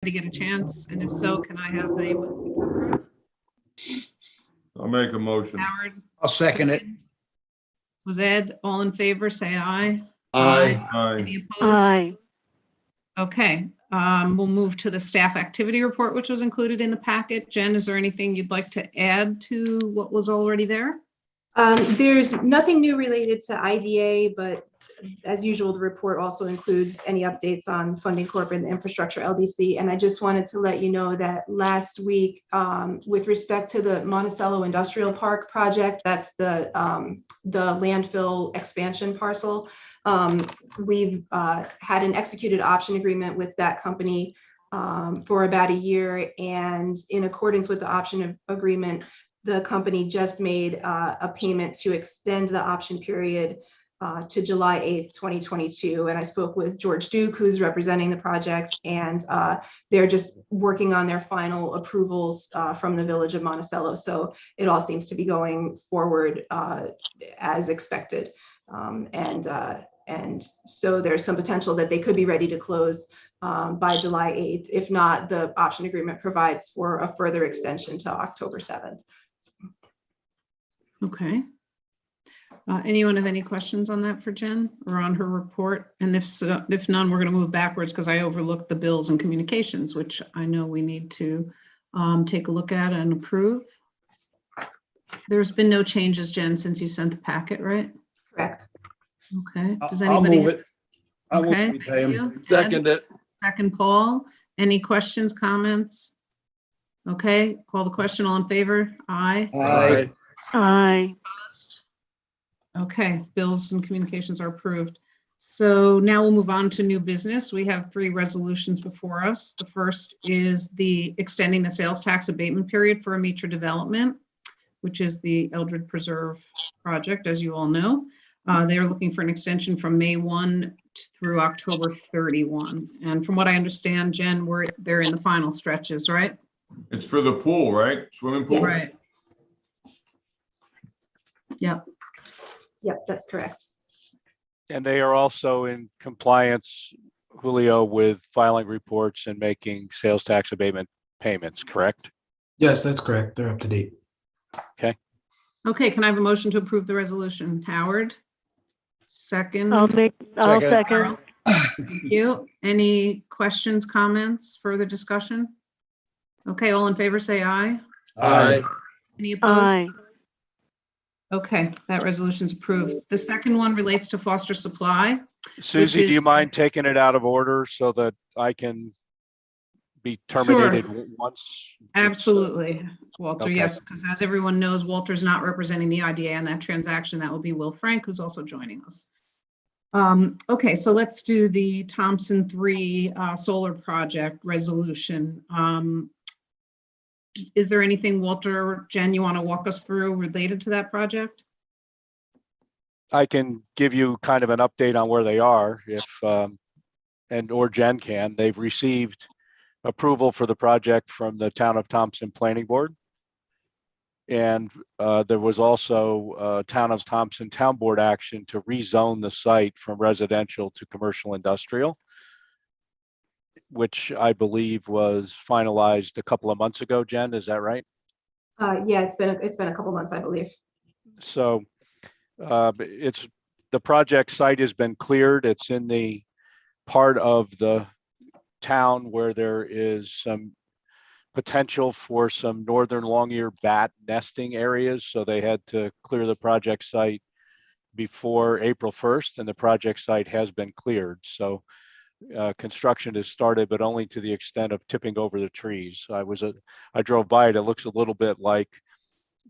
to get a chance? And if so, can I have a motion to approve? I'll make a motion. Howard? I'll second it. Was Ed? All in favor, say aye. Aye. Aye. Any opposed? Aye. Okay, we'll move to the staff activity report, which was included in the packet. Jen, is there anything you'd like to add to what was already there? There's nothing new related to IDA, but as usual, the report also includes any updates on Funding Corp and the Infrastructure LDC. And I just wanted to let you know that last week, with respect to the Monticello Industrial Park project, that's the landfill expansion parcel. We've had an executed option agreement with that company for about a year. And in accordance with the option agreement, the company just made a payment to extend the option period to July 8th, 2022. And I spoke with George Duke, who's representing the project, and they're just working on their final approvals from the Village of Monticello. So it all seems to be going forward as expected. And so there's some potential that they could be ready to close by July 8th. If not, the option agreement provides for a further extension to October 7th. Okay. Anyone have any questions on that for Jen or on her report? And if so, if none, we're going to move backwards because I overlooked the bills and communications, which I know we need to take a look at and approve. There's been no changes, Jen, since you sent the packet, right? Correct. Okay. Does I'll anybody? move it. I won't Okay, be thank paying. you. Second it. Second, Paul. Any questions, comments? Okay, call the question. All in favor? Aye. Aye. Aye. Opposed? Okay, bills and communications are approved. So now we'll move on to new business. We have 3 resolutions before us. The first is the extending the sales tax abatement period for Amitra Development, which is the Eldred Preserve project, as you all know. They are looking for an extension from May 1 through October 31. And from what I understand, Jen, they're in the final stretches, right? It's for the pool, right? Swimming pool? Right. Yep. Yep, that's correct. And they are also in compliance, Julio, with filing reports and making sales tax abatement payments, correct? Yes, that's correct. They're up to date. Okay, can I have a motion to approve the resolution? Howard? Second. I'll Second. second. Carol? Thank you. Any questions, comments, further discussion? Okay, all in favor, say aye. Aye. Any opposed? Aye. Okay, that resolution is approved. The second one relates to Foster Supply. Susie, is- do you mind taking it out of order so that I can be terminated once? Absolutely, Walter, Okay. yes, because as everyone knows, Walter's not representing the IDA on that transaction. That will be Will Frank, who's also joining us. Okay, so let's do the Thompson 3 solar project resolution. Is there anything, Walter or Jen, you want to walk us through related to that project? I can give you kind of an update on where they are if, or Jen can. They've received approval for the project from the Town of Thompson Planning Board. And there was also Town of Thompson Town Board action to rezone the site from residential to commercial industrial, which I believe was finalized a couple of months ago. Jen, is that right? Yeah, it's been a couple months, I believe. So the project site has been cleared. It's in the part of the town where there is some potential for some northern long-eared bat nesting areas. So they had to clear the project site before April 1st, and the project site has been cleared. So construction has started, but only to the extent of tipping over the trees. I drove by it. It looks a little bit like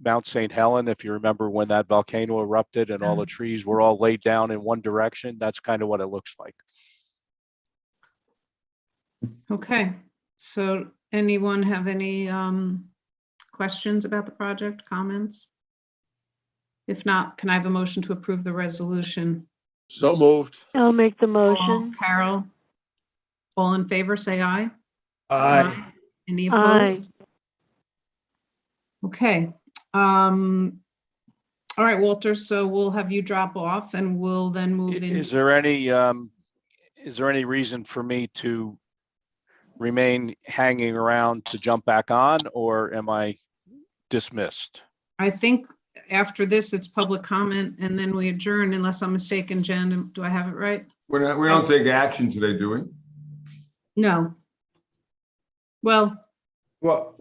Mount St. Helen, if you remember when that volcano erupted and all the trees were all laid down in one direction. That's kind of what it looks like. Okay, so anyone have any questions about the project, comments? If not, can I have a motion to approve the resolution? So moved. I'll make the Paul, motion. Carol, all in favor, say aye. Aye. Any Aye. opposed? Okay. All right, Walter, so we'll have you drop off and we'll then move in. Is there any reason for me to remain hanging around to jump back on, or am I dismissed? I think after this, it's public comment and then we adjourn unless I'm mistaken, Jen. Do I have it right? We don't take action today, do we? No. Well, Well,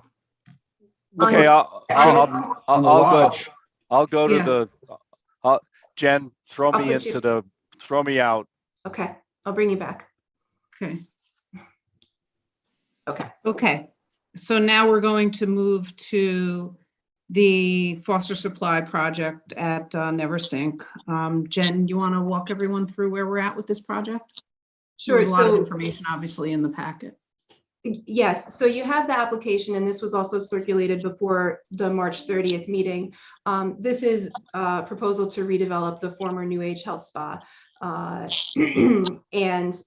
Okay, on the I'll go. lodge, I'll go to Yeah. the. Jen, throw I'll me put you- into the. Throw me out. Okay, I'll bring you back. okay. Okay. Okay. So now we're going to move to the foster supply project at Neversink. Jen, you want to walk everyone through where we're at with this project? Sure. There's a lot of So information, obviously, in the packet. yes, so you have the application, and this was also circulated before the March 30th meeting. This is a proposal to redevelop the former New Age Health Spa. And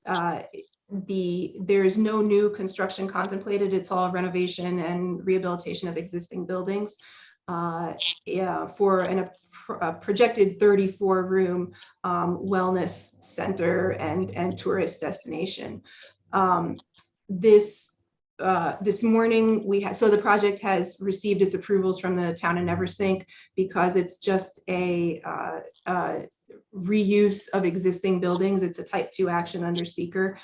there's no new construction contemplated. It's all renovation and rehabilitation of existing buildings. Yeah, for a projected 34-room wellness center and tourist destination. This morning so the project has received its approvals from the town of Neversink because it's just a reuse of existing buildings. It's a type 2 action under seeker.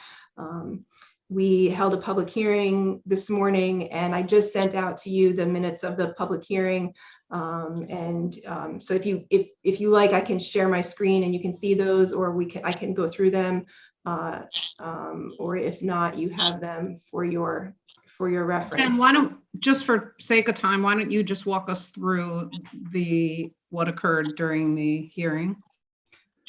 We held a public hearing this morning, and I just sent out to you the minutes of the public hearing. So if you like, I can share my screen and you can see those, or I can go through them. Or if not, you have them for your reference. Jen, why don't, just for sake of time, why don't you just walk us through what occurred during the hearing?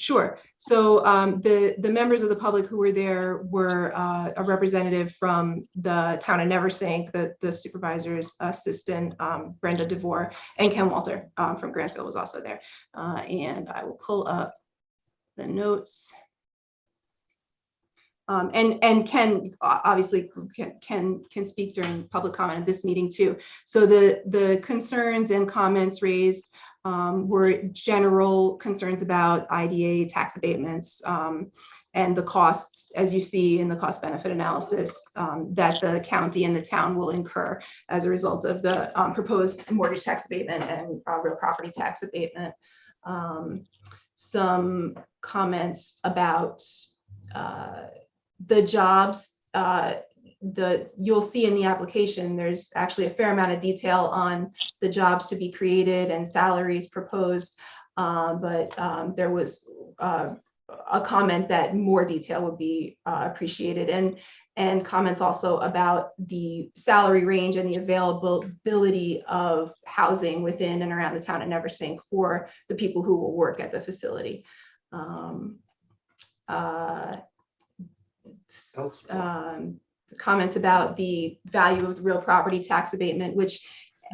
Sure. So the members of the public who were there were a representative from the town of Neversink, the supervisor's assistant, Brenda DeVore, and Ken Walter from Grantsville was also there. And I will pull up the notes. And Ken obviously can speak during public comment at this meeting too. So the concerns and comments raised were general concerns about IDA tax abatements and the costs, as you see in the cost benefit analysis, that the county and the town will incur as a result of the proposed mortgage tax abatement and real property tax abatement. Some comments about the jobs. You'll see in the application, there's actually a fair amount of detail on the jobs to be created and salaries proposed, but there was a comment that more detail would be appreciated, and comments also about the salary range and the availability of housing within and around the town of Neversink for the people who will work at the facility. Comments about the value of the real property tax abatement, which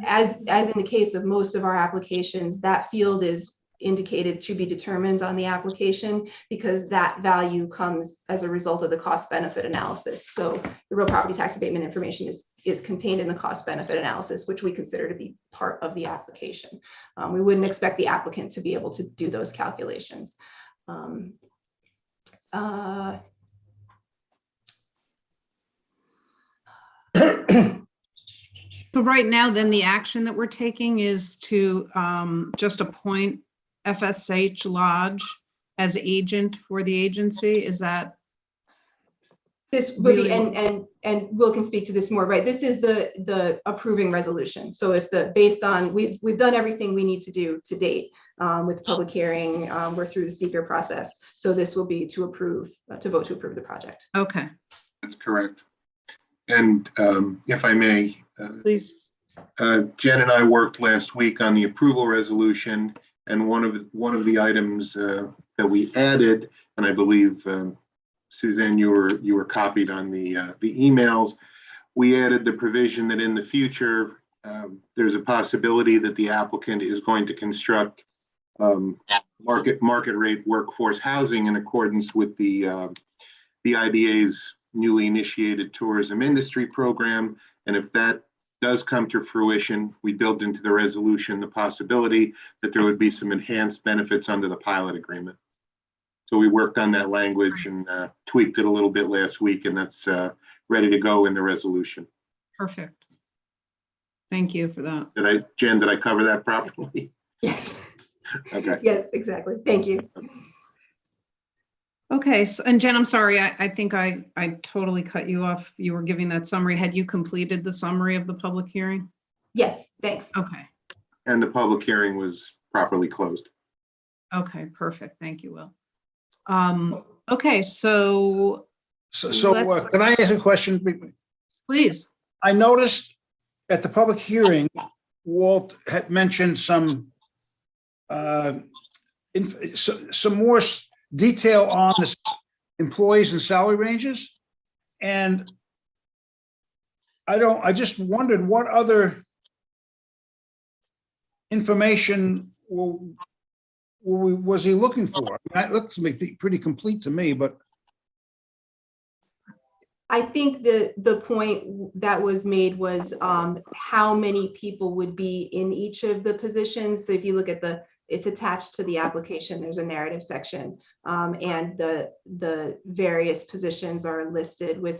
as in the case of most of our applications, that field is indicated to be determined on the application because that value comes as a result of the cost benefit analysis. So the real property tax abatement information is contained in the cost benefit analysis, which we consider to be part of the application. We wouldn't expect the applicant to be able to do those calculations. So right now, then the action that we're taking is to just appoint FSH Lodge as agent for the agency. Is that? This would be, Really? and Will can speak to this more, right? This is the approving resolution. So if based on, we've done everything we need to do to date with the public hearing, we're through the seeker process. So this will be to vote to approve the project. Okay, That's correct. And if I may, please. Jen and I worked last week on the approval resolution, and one of the items that we added, and I believe Suzanne, you were copied on the emails. We added the provision that in the future there's a possibility that the applicant is going to construct market rate workforce housing in accordance with the IDA's newly initiated tourism industry program. And if that does come to fruition, we built into the resolution the possibility that there would be some enhanced benefits under the pilot agreement. So we worked on that language and tweaked it a little bit last week, and that's ready to go in the resolution. Perfect. Thank you for that. Jen, did I cover that properly? Yes. Okay. Yes, exactly. Thank you. Okay, so, and Jen, I'm sorry, I think I totally cut you off. You were giving that summary. Had you completed the summary of the public hearing? Yes, thanks. Okay, And the public hearing was properly closed. okay, perfect. Thank you, Will. Okay, so So Let's- can I ask a question? please. I noticed at the public hearing, Walt had mentioned some some more detail on the employees and salary ranges. And I just wondered what other information was he looking for? That looks to be pretty complete to me, but I think the point that was made was how many people would be in each of the positions. So if you look at it's attached to the application, there's a narrative section, and the various positions are listed with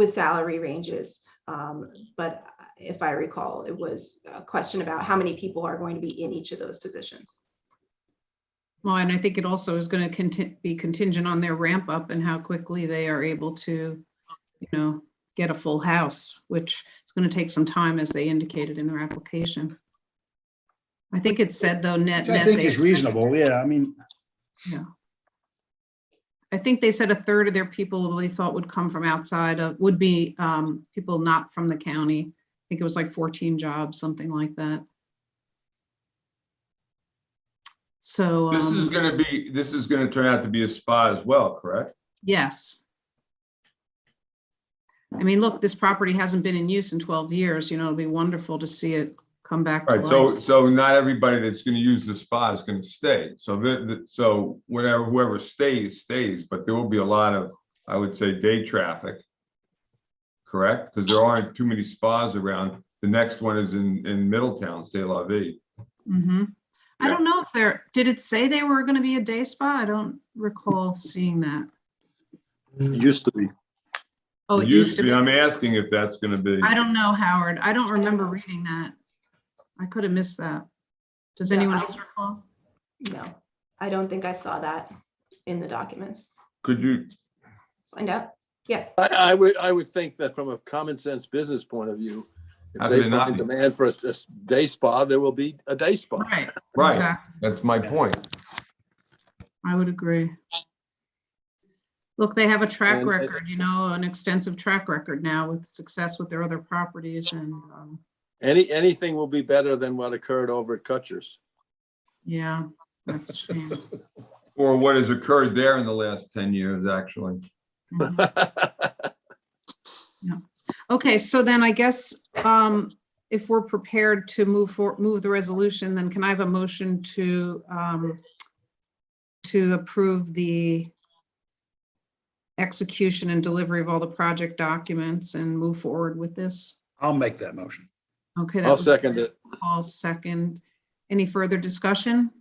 salary ranges. But if I recall, it was a question about how many people are going to be in each of those positions. Well, and I think it also is going to be contingent on their ramp up and how quickly they are able to, get a full house, which is going to take some time, as they indicated in their application. I think it said though, net. I think they is expect- reasonable. Yeah, I mean, Yeah. I think they said a third of their people they thought would come from outside of, would be people not from the county. I think it was like 14 jobs, something like that. So This is gonna turn out to be a spa as well, correct? yes. I mean, look, this property hasn't been in use in 12 years. It'll be wonderful to see it come back to Right, life. so not everybody that's gonna use the spa is gonna stay. So so whoever stays, but there will be a lot of, I would say, day traffic. Correct? Because there aren't too many spas around. The next one is in Middletown, Stay La Vie. Mm-hmm. I Yeah. don't know if did it say they were going to be a day spa? I don't recall seeing that. Used to be. Oh, It used to be. I'm asking if that's gonna be. I don't know, Howard. I don't remember reading that. I could have missed that. Does Yeah, anyone I- else recall? No, I don't think I saw that in the documents. Could you, Find out. Yes. I would think that from a common sense business point of view, How if could they it not find be? demand for a day spa, there will be a day spa. Right. right, Exactly. that's my point. I would agree. Look, they have a track And- record, an extensive track record now with success with their other properties, and Anything will be better than what occurred over at Kutcher's. yeah, that's a shame. Or what has occurred there in the last 10 years, actually. Mhm. Okay, so then I guess if we're prepared to move the resolution, then can I have a motion to approve the execution and delivery of all the project documents and move forward with this? I'll make that motion. Okay. that I'll was second it. I'll second. Any further discussion?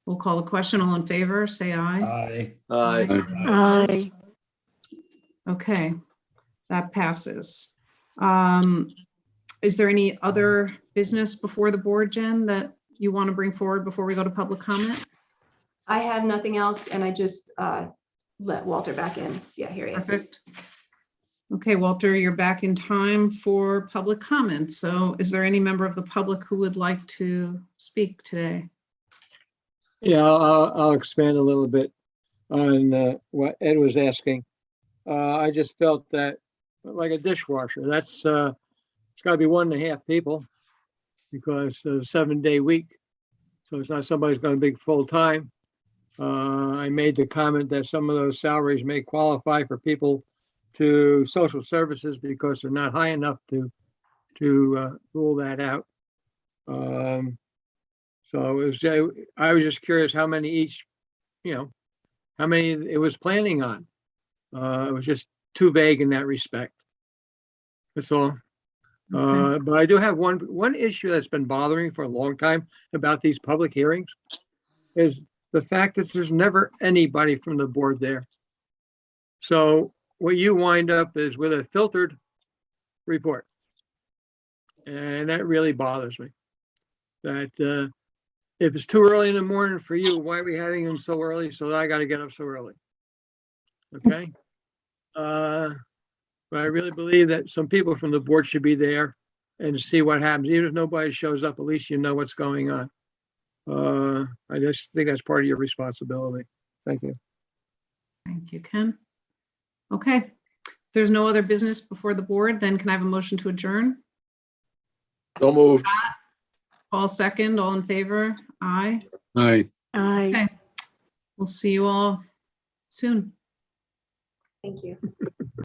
We'll call the question. All in favor, say aye. Aye. Okay, that passes. Is there any other business before the board, Jen, that you want to bring forward before we go to public comment? I have nothing else, and I just let Walter back in. Yeah, here he is. Perfect. Okay, Walter, you're back in time for public comment. So is there any member of the public who would like to speak today? Yeah, I'll expand a little bit on what Ed was asking. I just felt that, like a dishwasher, it's got to be 1.5 people because of a 7-day week. So it's not somebody's going to be full time. I made the comment that some of those salaries may qualify for people to social services because they're not high enough to rule that out. So I was just curious how many each, how many it was planning on. It was just too vague in that respect. That's all. Okay. But I do have one issue that's been bothering me for a long time about these public hearings is the fact that there's never anybody from the board there. So what you wind up is with a filtered report. And that really bothers me. That if it's too early in the morning for you, why are we having them so early? So that I got to get up so early. Okay. But I really believe that some people from the board should be there and see what happens. Even if nobody shows up, at least you know what's going on. I just think that's part of your responsibility. Thank you. Thank you, Ken. Okay, if there's no other business before the board, then can I have a motion to adjourn? So moved. All second, all in favor? Aye. Aye. Okay. We'll see you all soon. Thank you.